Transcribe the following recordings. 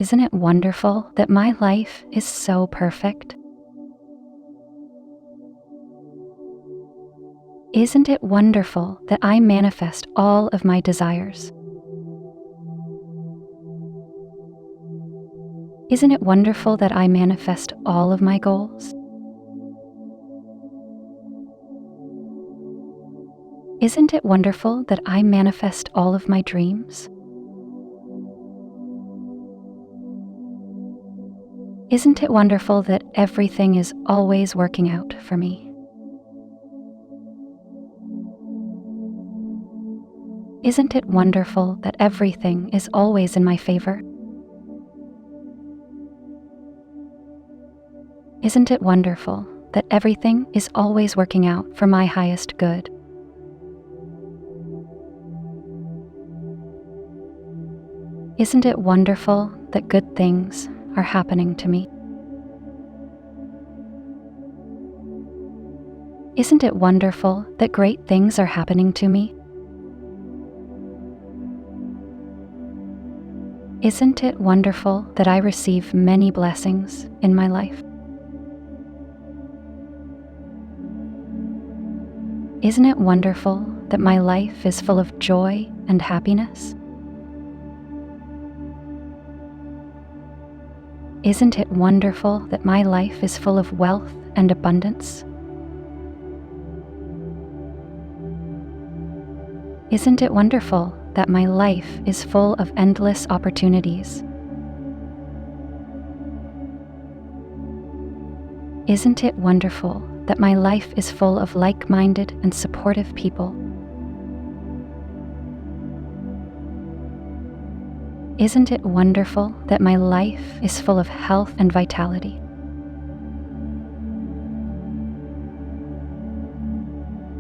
Isn't it wonderful that my life is so perfect? Isn't it wonderful that I manifest all of my desires? Isn't it wonderful that I manifest all of my goals? Isn't it wonderful that I manifest all of my dreams? Isn't it wonderful that everything is always working out for me? Isn't it wonderful that everything is always in my favor? Isn't it wonderful that everything is always working out for my highest good? Isn't it wonderful that good things are happening to me? Isn't it wonderful that great things are happening to me? Isn't it wonderful that I receive many blessings in my life? Isn't it wonderful that my life is full of joy and happiness? Isn't it wonderful that my life is full of wealth and abundance? Isn't it wonderful that my life is full of endless opportunities? Isn't it wonderful that my life is full of like-minded and supportive people? Isn't it wonderful that my life is full of health and vitality?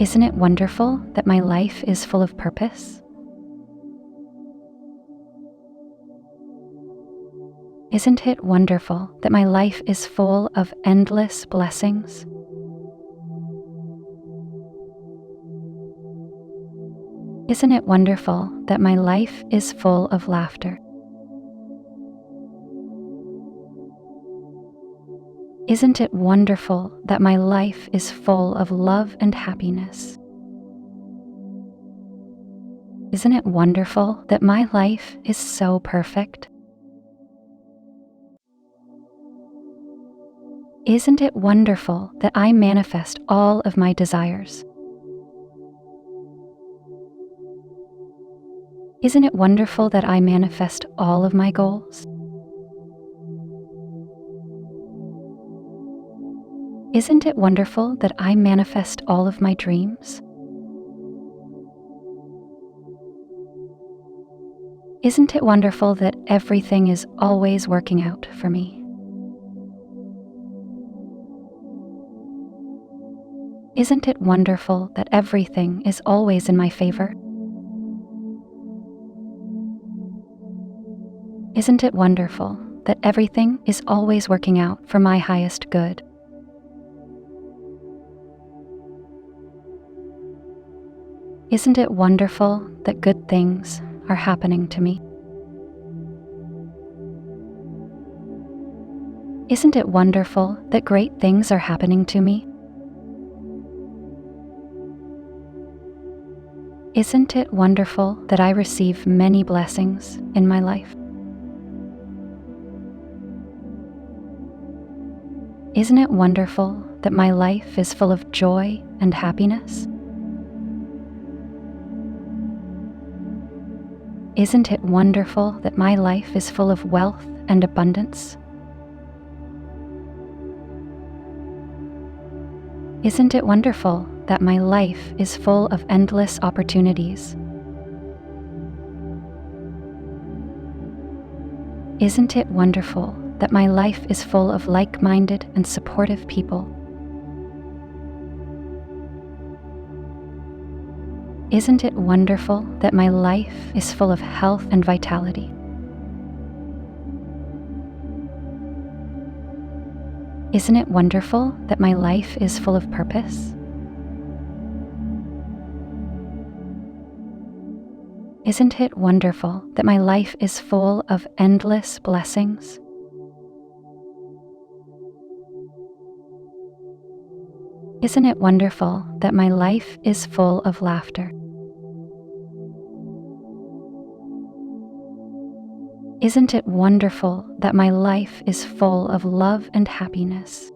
Isn't it wonderful that my life is full of purpose? Isn't it wonderful that my life is full of endless blessings? Isn't it wonderful that my life is full of laughter? Isn't it wonderful that my life is full of love and happiness? Isn't it wonderful that my life is so perfect? Isn't it wonderful that I manifest all of my desires? Isn't it wonderful that I manifest all of my goals? Isn't it wonderful that I manifest all of my dreams? Isn't it wonderful that everything is always working out for me? Isn't it wonderful that everything is always in my favor? Isn't it wonderful that everything is always working out for my highest good? Isn't it wonderful that good things are happening to me? Isn't it wonderful that great things are happening to me? Isn't it wonderful that I receive many blessings in my life? Isn't it wonderful that my life is full of joy and happiness? Isn't it wonderful that my life is full of wealth and abundance? Isn't it wonderful that my life is full of endless opportunities? Isn't it wonderful that my life is full of like-minded and supportive people? Isn't it wonderful that my life is full of health and vitality? Isn't it wonderful that my life is full of purpose? Isn't it wonderful that my life is full of endless blessings? Isn't it wonderful that my life is full of laughter? Isn't it wonderful that my life is full of love and happiness?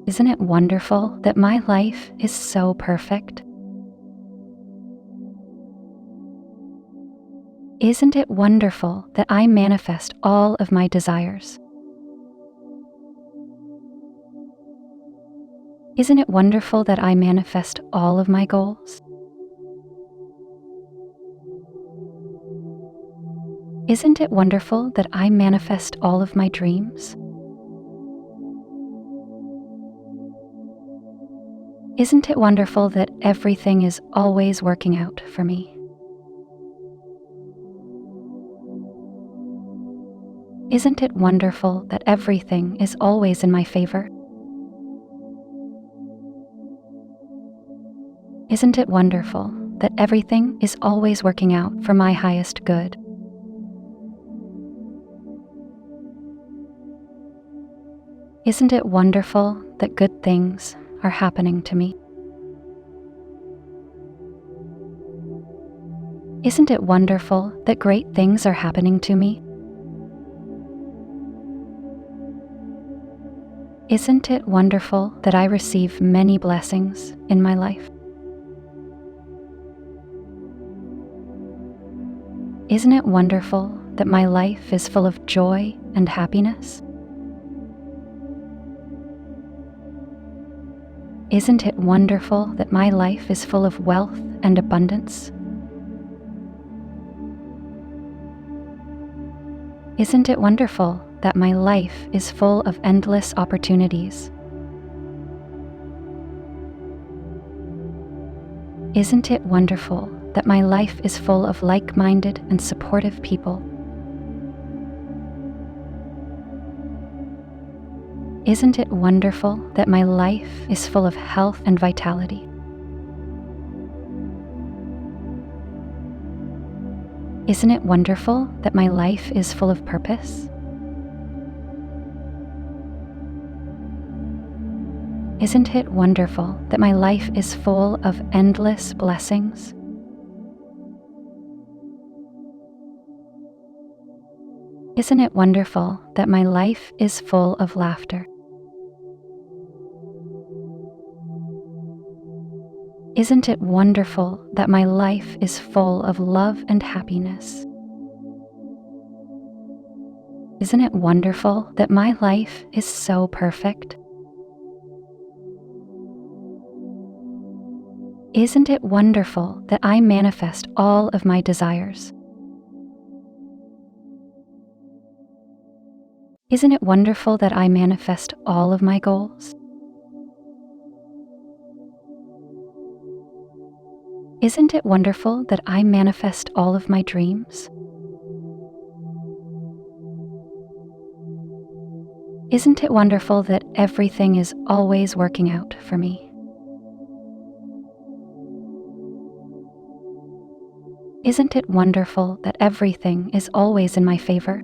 Isn't it wonderful that my life is so perfect? Isn't it wonderful that I manifest all of my desires? Isn't it wonderful that I manifest all of my goals? Isn't it wonderful that I manifest all of my dreams? Isn't it wonderful that everything is always working out for me? Isn't it wonderful that everything is always in my favor? Isn't it wonderful that everything is always working out for my highest good? Isn't it wonderful that good things are happening to me? Isn't it wonderful that great things are happening to me? Isn't it wonderful that I receive many blessings in my life? Isn't it wonderful that my life is full of joy and happiness? Isn't it wonderful that my life is full of wealth and abundance? Isn't it wonderful that my life is full of endless opportunities? Isn't it wonderful that my life is full of like-minded and supportive people? Isn't it wonderful that my life is full of health and vitality? Isn't it wonderful that my life is full of purpose? Isn't it wonderful that my life is full of endless blessings? Isn't it wonderful that my life is full of laughter? Isn't it wonderful that my life is full of love and happiness? Isn't it wonderful that my life is so perfect? Isn't it wonderful that I manifest all of my desires? Isn't it wonderful that I manifest all of my goals? Isn't it wonderful that I manifest all of my dreams? Isn't it wonderful that everything is always working out for me? Isn't it wonderful that everything is always in my favor?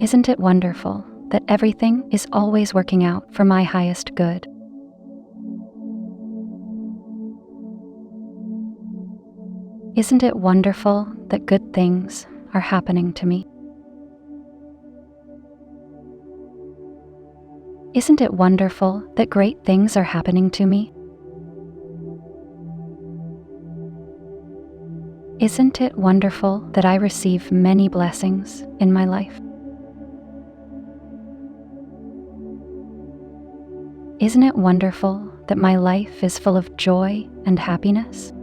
Isn't it wonderful that everything is always working out for my highest good? Isn't it wonderful that good things are happening to me? Isn't it wonderful that great things are happening to me? Isn't it wonderful that I receive many blessings in my life? Isn't it wonderful that my life is full of joy and happiness?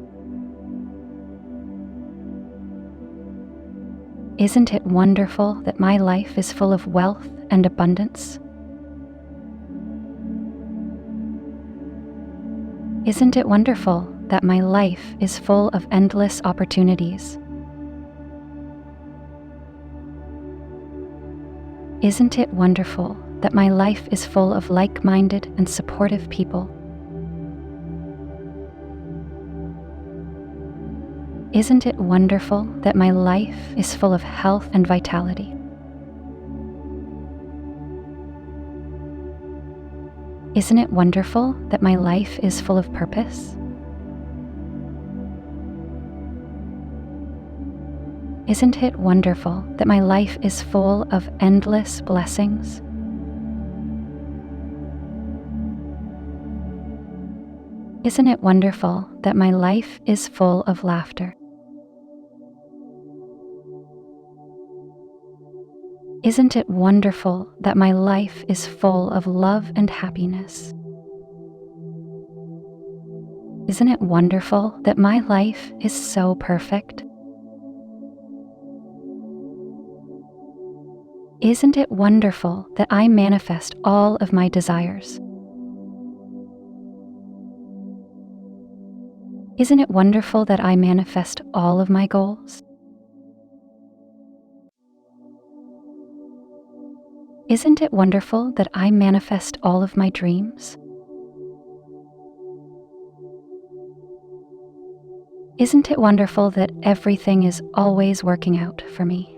Isn't it wonderful that my life is full of wealth and abundance? Isn't it wonderful that my life is full of endless opportunities? Isn't it wonderful that my life is full of like-minded and supportive people? Isn't it wonderful that my life is full of health and vitality? Isn't it wonderful that my life is full of purpose? Isn't it wonderful that my life is full of endless blessings? Isn't it wonderful that my life is full of laughter? Isn't it wonderful that my life is full of love and happiness? Isn't it wonderful that my life is so perfect? Isn't it wonderful that I manifest all of my desires? Isn't it wonderful that I manifest all of my goals? Isn't it wonderful that I manifest all of my dreams? Isn't it wonderful that everything is always working out for me?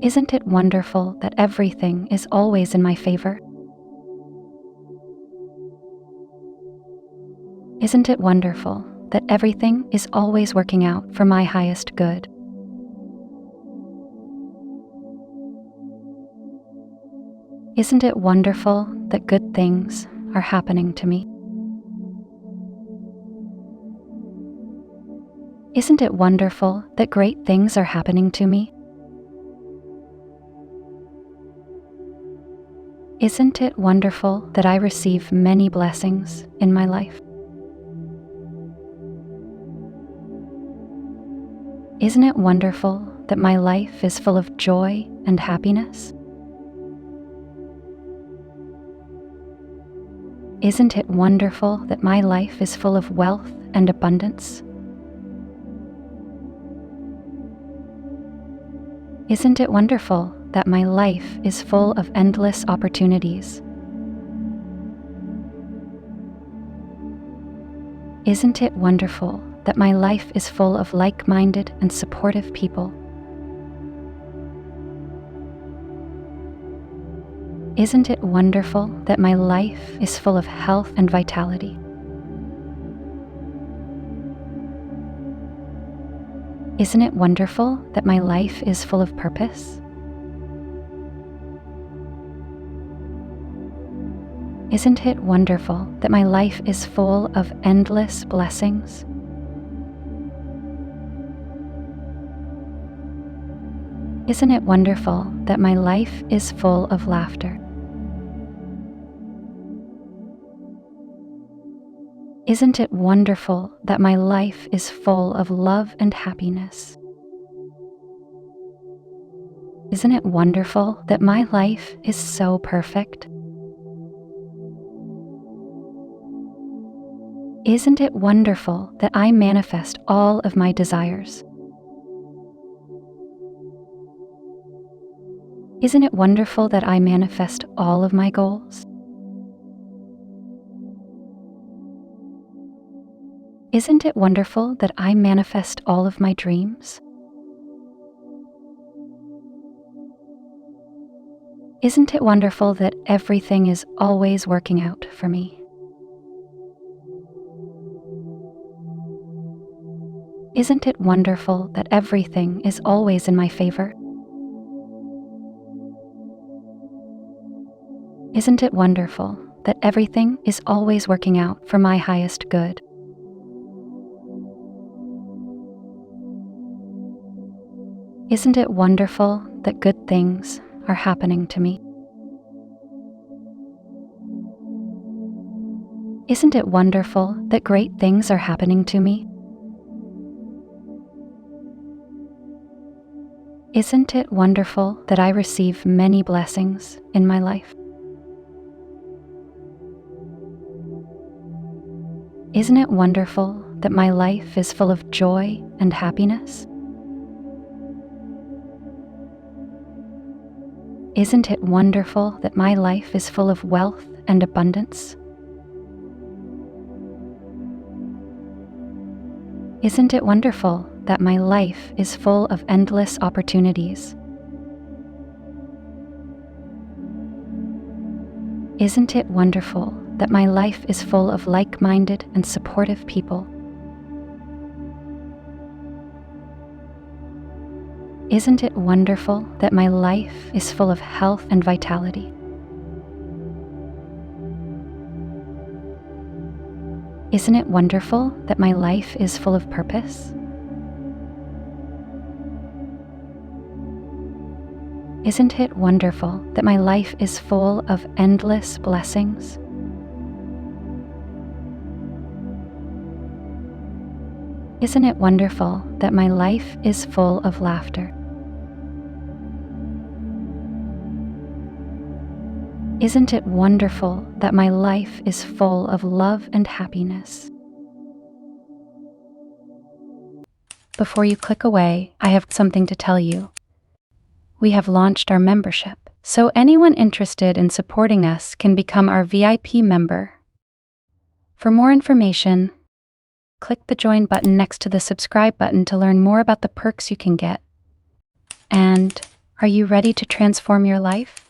Isn't it wonderful that everything is always in my favor? Isn't it wonderful that everything is always working out for my highest good? Isn't it wonderful that good things are happening to me? Isn't it wonderful that great things are happening to me? Isn't it wonderful that I receive many blessings in my life? Isn't it wonderful that my life is full of joy and happiness? Isn't it wonderful that my life is full of wealth and abundance? Isn't it wonderful that my life is full of endless opportunities? Isn't it wonderful that my life is full of like-minded and supportive people? Isn't it wonderful that my life is full of health and vitality? Isn't it wonderful that my life is full of purpose? Isn't it wonderful that my life is full of endless blessings? Isn't it wonderful that my life is full of laughter? Isn't it wonderful that my life is full of love and happiness? Isn't it wonderful that my life is so perfect? Isn't it wonderful that I manifest all of my desires? Isn't it wonderful that I manifest all of my goals? Isn't it wonderful that I manifest all of my dreams? Isn't it wonderful that everything is always working out for me? Isn't it wonderful that everything is always in my favor? Isn't it wonderful that everything is always working out for my highest good? Isn't it wonderful that good things are happening to me? Isn't it wonderful that great things are happening to me? Isn't it wonderful that I receive many blessings in my life? Isn't it wonderful that my life is full of joy and happiness? Isn't it wonderful that my life is full of wealth and abundance? Isn't it wonderful that my life is full of endless opportunities? Isn't it wonderful that my life is full of like-minded and supportive people? Isn't it wonderful that my life is full of health and vitality? Isn't it wonderful that my life is full of purpose? Isn't it wonderful that my life is full of endless blessings? Isn't it wonderful that my life is full of laughter? Isn't it wonderful that my life is full of love and happiness? Before you click away, I have something to tell you. We have launched our membership, so anyone interested in supporting us can become our VIP member. For more information, click the join button next to the subscribe button to learn more about the perks you can get. And are you ready to transform your life?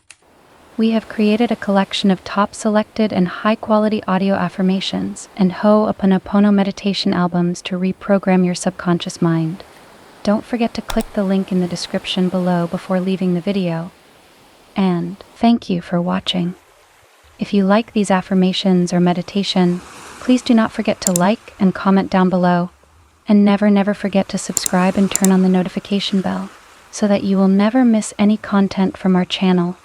We have created a collection of top selected and high-quality audio affirmations and Ho'oponopono meditation albums to reprogram your subconscious mind. Don't forget to click the link in the description below before leaving the video. And thank you for watching. If you like these affirmations or meditation, please do not forget to like and comment down below. And never forget to subscribe and turn on the notification bell so that you will never miss any content from our channel.